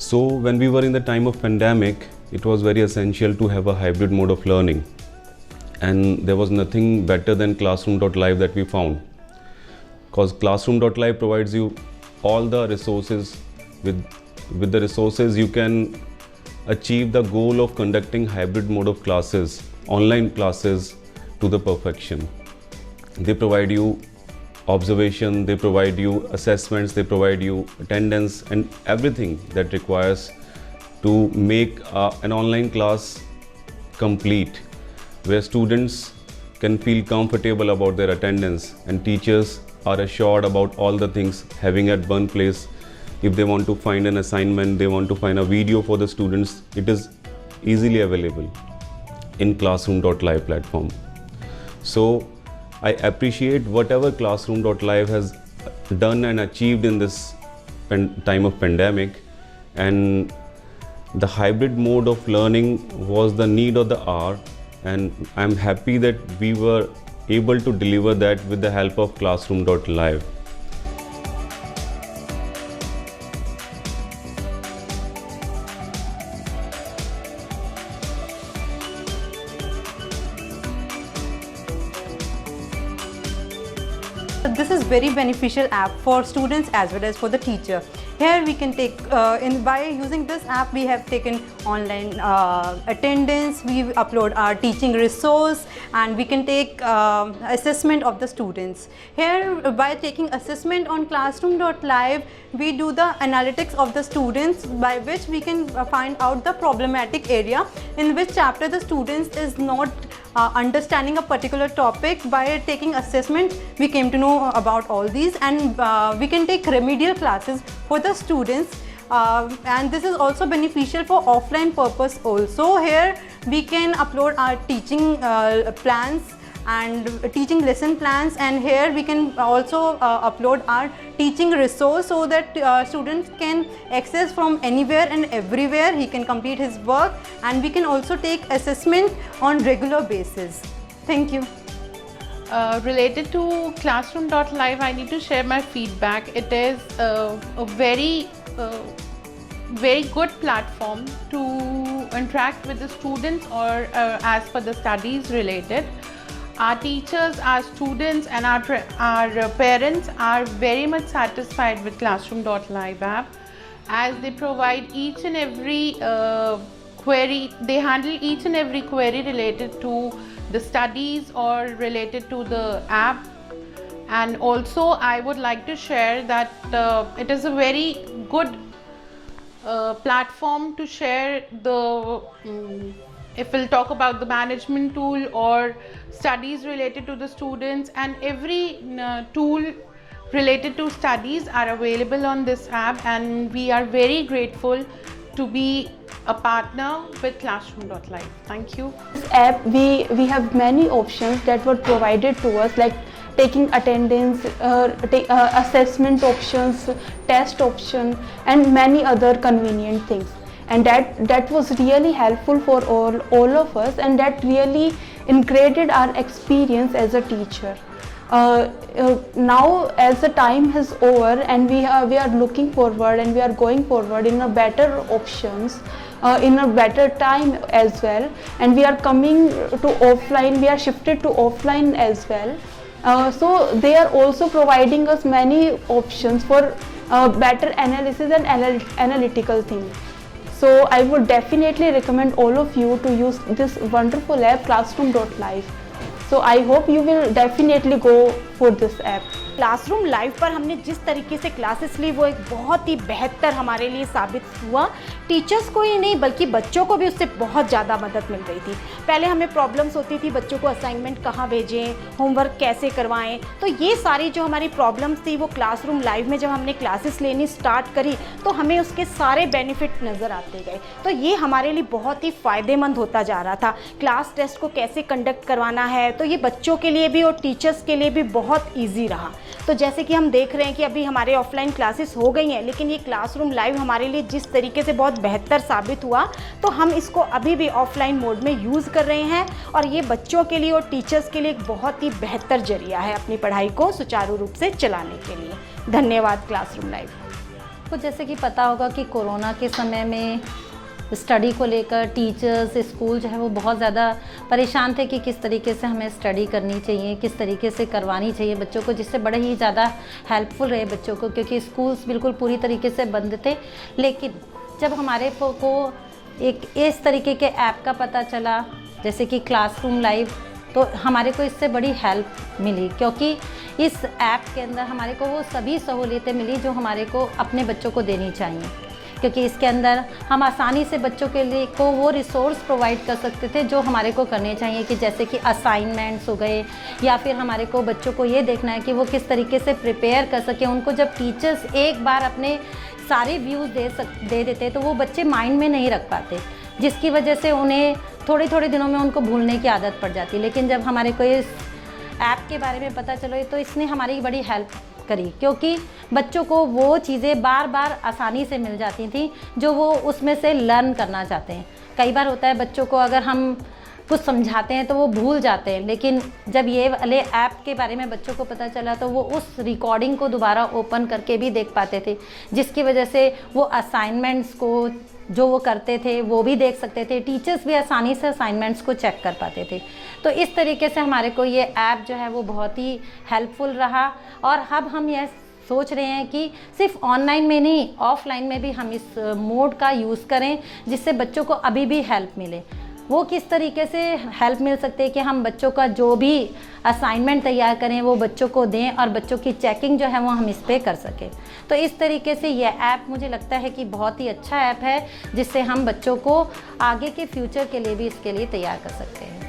So when we were in the time of pandemic, it was very essential to have a hybrid mode of learning, and there was nothing better than Classroom.live that we found, because Classroom.live provides you all the resources. With the resources you can achieve the goal of conducting hybrid mode of classes, online classes, to the perfection. They provide you observation, they provide you assessments, they provide you attendance and everything that requires to make an online class complete, where students can feel comfortable about their attendance and teachers are assured about all the things having at one place. If they want to find an assignment, they want to find a video for the students, it is easily available in Classroom.live platform. So I appreciate whatever Classroom.live has done and achieved in this time of pandemic, and the hybrid mode of learning was the need of the hour, and I'm happy that we were able to deliver that with the help of Classroom.live. This is very beneficial app for students as well as for the teacher. Here we can take, by using this app we have taken online attendance, we upload our teaching resource, and we can take assessment of the students. Here by taking assessment on Classroom.live, we do the analytics of the students, by which we can find out the problematic area in which chapter the students is not understanding a particular topic. By taking assessment we came to know about all these, and we can take remedial classes for the students, and this is also beneficial for offline purpose also. Here we can upload our teaching plans and teaching lesson plans, and here we can also upload our teaching resource, so that students can access from anywhere and everywhere. He can complete his work, and we can also take assessment on regular basis. Thank you. Related to Classroom.live, I need to share my feedback. It is a very good platform to interact with the students, or as per the studies related. Our teachers, our students and our parents are very much satisfied with Classroom.live app, as they provide each and every query, they handle each and every query related to the studies or related to the app. And also I would like to share that it is a very good platform to share the if we'll talk about the management tool or studies related to the students, and every tool related to studies are available on this app, and we are very grateful to be a partner with Classroom.live. Thank you. This app, we have many options that were provided to us, like taking attendance, assessment options, test option, and many other convenient things. And that was really helpful for all of us, and that really increased our experience as a teacher. Now as the time is over, and we are looking forward, and we are going forward in a better options, in a better time as well, and we are coming to offline, we are shifted to offline as well. So they are also providing us many options for better analysis and analytical things. So I would definitely recommend all of you to use this wonderful app Classroom.live. So I hope you will definitely go for this app. Classroom live पर हमने जिस तरीके से classes ली, वो एक बहुत ही बेहतर हमारे लिए साबित हुआ। टीचर्स को ही नहीं बल्कि बच्चों को भी उससे बहुत ज़्यादा मदद मिल रही थी। पहले हमें प्रॉब्लम्स होती थी, बच्चों को असाइनमेंट कहाँ भेजें, होमवर्क कैसे करवाएं, तो ये सारी जो हमारी प्रॉब्लम्स थी वो क्लासरूम लाइव में जब हमने क्लासेस लेनी स्टार्ट करी तो हमें उसके सारे बेनिफिट नज़र आते गए। तो ये हमारे लिए बहुत ही फ़ायदेमंद होता जा रहा था। क्लास टेस्ट को कैसे कंडक्ट करवाना है, तो ये बच्चों के लिए भी और टीचर्स के लिए भी बहुत ईजी रहा। तो जैसे कि हम देख रहे हैं कि अभी हमारे ऑफलाइन क्लासेस हो गई हैं, लेकिन ये क्लासरूम लाइव हमारे लिए जिस तरीके से बहुत बेहतर साबित हुआ, तो हम इसको अभी भी ऑफलाइन मोड में यूज़ कर रहे हैं, और ये बच्चों के लिए और टीचर्स के लिए एक बहुत ही बेहतर जरिया है अपनी पढ़ाई को सुचारू रूप से चलाने के लिए। धन्यवाद क्लासरूम लाइव। आपको जैसे कि पता होगा कि कोरोना के समय में स्टडी को लेकर टीचर्स, स्कूल जो है वो बहुत ज़्यादा परेशान थे कि किस तरीके से हमें स्टडी करनी चाहिए, किस तरीके से करवानी चाहिए बच्चों को, जिससे बड़े ही ज़्यादा हेल्पफुल रहे बच्चों को, क्योंकि स्कूल्स बिल्कुल पूरी तरीके से बंद थे। लेकिन जब हमारे को एक इस तरीके के ऐप का पता चला जैसे कि क्लासरूम लाइव, तो हमारे को इससे बड़ी हेल्प मिली, क्योंकि इस ऐप के अंदर हमारे को वो सभी सहूलियतें मिली जो हमारे को अपने बच्चों को देनी चाहिए, क्योंकि इसके अंदर हम आसानी से बच्चों के लिए को वो रिसोर्स प्रोवाइड कर सकते थे जो हमारे को करने चाहिए, कि जैसे कि असाइनमेंट्स हो गए, या फिर हमारे को बच्चों को ये देखना है कि वो किस तरीके से प्रिपेयर कर सके। उनको जब टीचर्स एक बार अपने सारे व्यूज़ दे देते तो वो बच्चे माइंड में नहीं रख पाते, जिसकी वजह से उन्हें थोड़े थोड़े दिनों में उनको भूलने की आदत पड़ जाती। लेकिन जब हमारे को इस ऐप के बारे में पता चला तो इसने हमारी बड़ी हेल्प करी, क्योंकि बच्चों को वो चीज़ें बार बार आसानी से मिल जाती थी जो वो उसमें से लर्न करना चाहते हैं। कई बार होता है बच्चों को अगर हम कुछ समझाते हैं तो वो भूल जाते हैं, लेकिन जब ये वाले ऐप के बारे में बच्चों को पता चला तो वो उस रिकॉर्डिंग को दोबारा ओपन करके भी देख पाते थे, जिसकी वजह से वो असाइनमेंट्स को जो वो करते थे वो भी देख सकते थे, टीचर्स भी आसानी से असाइनमेंट्स को चेक कर पाते थे। तो इस तरीके से हमारे को ये ऐप जो है वो बहुत ही हेल्पफुल रहा, और अब हम यह सोच रहे हैं कि सिर्फ ऑनलाइन में नहीं, ऑफलाइन में भी हम इस मोड का यूज़ करें, जिससे बच्चों को अभी भी हेल्प मिले। वो किस तरीके से हेल्प मिल सकती है कि हम बच्चों का जो भी असाइनमेंट तैयार करें वो बच्चों को दें, और बच्चों की चेकिंग जो है वो हम इस पर कर सकें। तो इस तरीके से ये ऐप मुझे लगता है कि बहुत ही अच्छा ऐप है, जिससे हम बच्चों को आगे के फ्यूचर के लिए भी इसके लिए तैयार कर सकते हैं।